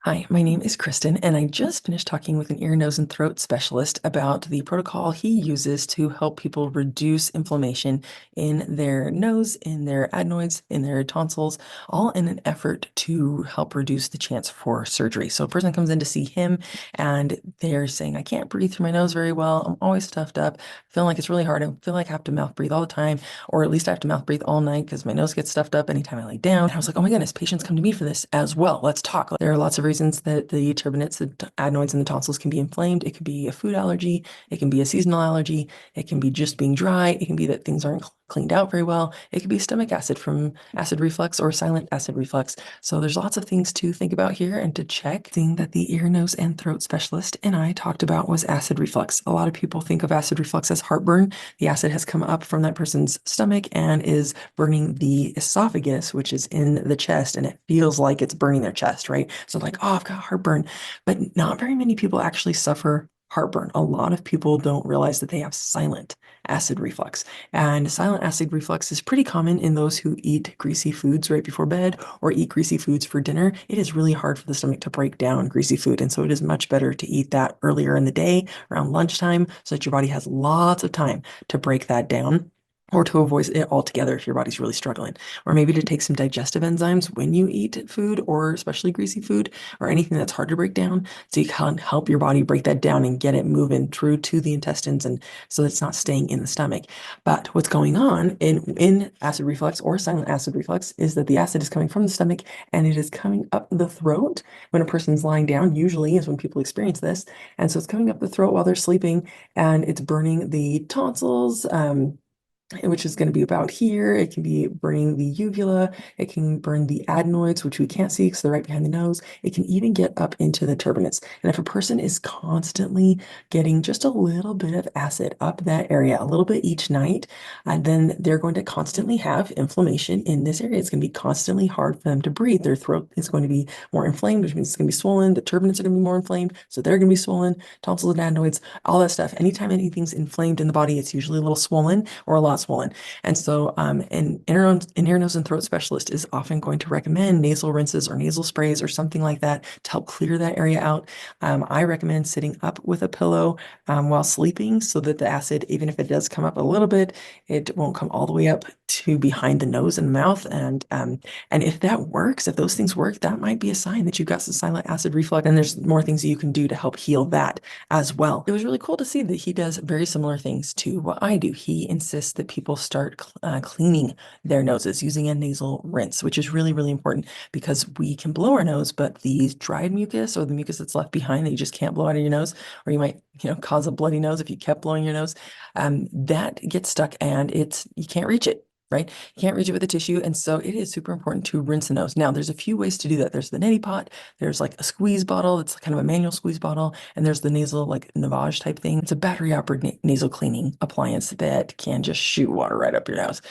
Hi, my name is Kristen, and I just finished talking with an ear, nose, and throat specialist about the protocol he uses to help people reduce inflammation in their nose, in their adenoids, in their tonsils, all in an effort to help reduce the chance for surgery. So a person comes in to see him and they're saying, I can't breathe through my nose very well. I'm always stuffed up. I feel like it's really hard. I feel like I have to mouth breathe all the time, or at least I have to mouth breathe all night because my nose gets stuffed up anytime I lay down. And I was like, oh my goodness, patients come to me for this as well. Let's talk. There are lots of reasons that the turbinates, the adenoids, and the tonsils can be inflamed. It could be a food allergy. It can be a seasonal allergy. It can be just being dry. It can be that things aren't cleaned out very well. It could be stomach acid from acid reflux or silent acid reflux. So there's lots of things to think about here and to check. The thing that the ear, nose, and throat specialist and I talked about was acid reflux. A lot of people think of acid reflux as heartburn. The acid has come up from that person's stomach and is burning the esophagus, which is in the chest, and it feels like it's burning their chest, right? So like, oh, I've got heartburn, but not very many people actually suffer heartburn. A lot of people don't realize that they have silent acid reflux. And silent acid reflux is pretty common in those who eat greasy foods right before bed or eat greasy foods for dinner. It is really hard for the stomach to break down greasy food. And so it is much better to eat that earlier in the day around lunchtime so that your body has lots of time to break that down, or to avoid it altogether if your body's really struggling, or maybe to take some digestive enzymes when you eat food, or especially greasy food or anything that's hard to break down, so you can help your body break that down and get it moving through to the intestines, and so it's not staying in the stomach. But what's going on in acid reflux or silent acid reflux is that the acid is coming from the stomach and it is coming up the throat when a person's lying down, usually is when people experience this. And so it's coming up the throat while they're sleeping, and it's burning the tonsils, which is going to be about here. It can be burning the uvula. It can burn the adenoids, which we can't see because they're right behind the nose. It can even get up into the turbinates. And if a person is constantly getting just a little bit of acid up that area, a little bit each night, then they're going to constantly have inflammation in this area. It's going to be constantly hard for them to breathe. Their throat is going to be more inflamed, which means it's going to be swollen. The turbinates are going to be more inflamed, so they're going to be swollen. Tonsils and adenoids, all that stuff. Anytime anything's inflamed in the body, it's usually a little swollen or a lot swollen. And so an ear, nose, and throat specialist is often going to recommend nasal rinses or nasal sprays or something like that to help clear that area out. I recommend sitting up with a pillow while sleeping so that the acid, even if it does come up a little bit, it won't come all the way up to behind the nose and mouth. And if that works, if those things work, that might be a sign that you've got some silent acid reflux. And there's more things that you can do to help heal that as well. It was really cool to see that he does very similar things to what I do. He insists that people start cleaning their noses using a nasal rinse, which is really, really important because we can blow our nose, but the dried mucus or the mucus that's left behind that you just can't blow out of your nose, or you might, cause a bloody nose if you kept blowing your nose, that gets stuck and you can't reach it. Right? You can't reach it with a tissue. And so it is super important to rinse the nose. Now, there's a few ways to do that. There's the neti pot, there's like a squeeze bottle, it's kind of a manual squeeze bottle, and there's the nasal, like Navage type thing. It's a battery operated nasal cleaning appliance that can just shoot water right up your nose,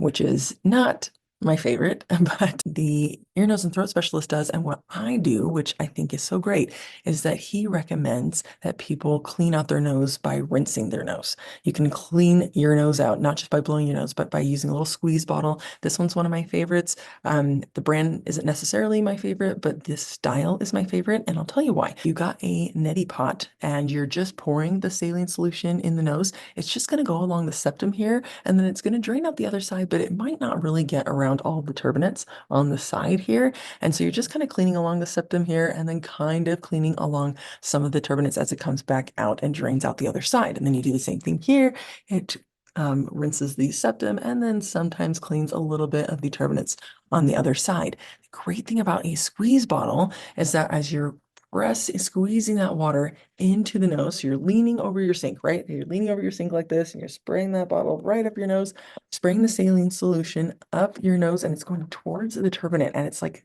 which is not my favorite, but the ear, nose, and throat specialist does. And what I do, which I think is so great, is that he recommends that people clean out their nose by rinsing their nose. You can clean your nose out, not just by blowing your nose, but by using a little squeeze bottle. This one's one of my favorites. The brand isn't necessarily my favorite, but this style is my favorite. And I'll tell you why. You got a neti pot and you're just pouring the saline solution in the nose. It's just going to go along the septum here, and then it's going to drain out the other side, but it might not really get around all the turbinates on the side here. And so you're just kind of cleaning along the septum here and then kind of cleaning along some of the turbinates as it comes back out and drains out the other side. And then you do the same thing here. It rinses the septum and then sometimes cleans a little bit of the turbinates on the other side. The great thing about a squeeze bottle is that as you're squeezing that water into the nose, so you're leaning over your sink, right? You're leaning over your sink like this and you're spraying that bottle right up your nose, spraying the saline solution up your nose, and it's going towards the turbinate, and it's like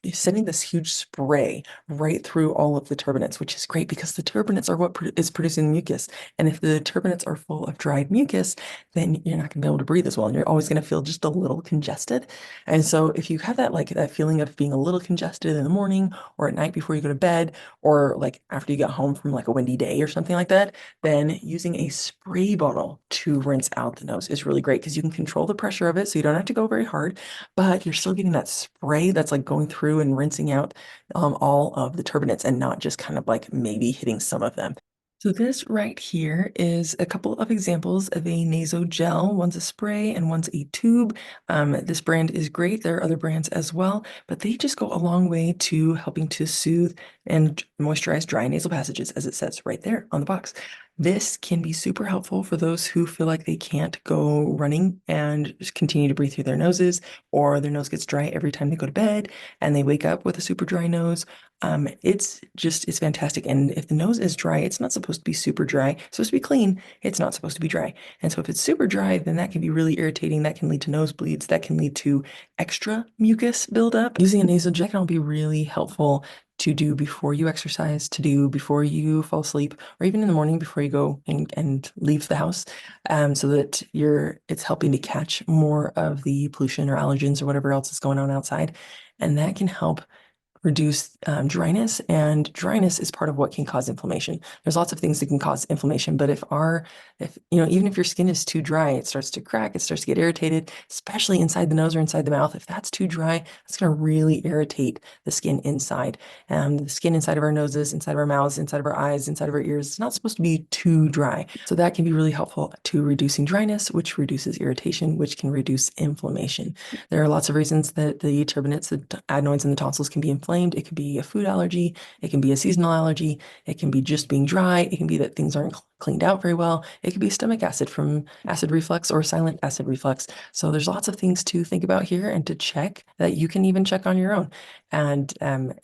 you're sending this huge spray right through all of the turbinates, which is great because the turbinates are what is producing the mucus. And if the turbinates are full of dried mucus, then you're not going to be able to breathe as well. And you're always going to feel just a little congested. And so if you have that, like that feeling of being a little congested in the morning or at night before you go to bed, or like after you get home from like a windy day or something like that, then using a spray bottle to rinse out the nose is really great because you can control the pressure of it. So you don't have to go very hard, but you're still getting that spray that's like going through through and rinsing out all of the turbinates and not just kind of like maybe hitting some of them. So this right here is a couple of examples of a nasogel. One's a spray and one's a tube. This brand is great. There are other brands as well, but they just go a long way to helping to soothe and moisturize dry nasal passages, as it says right there on the box. This can be super helpful for those who feel like they can't go running and just continue to breathe through their noses, or their nose gets dry every time they go to bed and they wake up with a super dry nose. It's fantastic. And if the nose is dry, it's not supposed to be super dry. It's supposed to be clean. It's not supposed to be dry. And so if it's super dry, then that can be really irritating. That can lead to nosebleeds. That can lead to extra mucus buildup. Using a nasal gel can be really helpful to do before you exercise, to do before you fall asleep, or even in the morning before you go and leave the house, so that it's helping to catch more of the pollution or allergens or whatever else is going on outside. And that can help reduce dryness, and dryness is part of what can cause inflammation. There's lots of things that can cause inflammation, but if even if your skin is too dry, it starts to crack, it starts to get irritated, especially inside the nose or inside the mouth. If that's too dry, it's going to really irritate the skin inside. The skin inside of our noses, inside of our mouths, inside of our eyes, inside of our ears, it's not supposed to be too dry. So that can be really helpful to reducing dryness, which reduces irritation, which can reduce inflammation. There are lots of reasons that the turbinates, the adenoids, and the tonsils can be inflamed. It could be a food allergy. It can be a seasonal allergy. It can be just being dry. It can be that things aren't cleaned out very well. It could be stomach acid from acid reflux or silent acid reflux. So there's lots of things to think about here and to check that you can even check on your own. And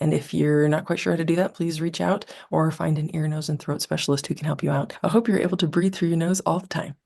if you're not quite sure how to do that, please reach out or find an ear, nose, and throat specialist who can help you out. I hope you're able to breathe through your nose all the time.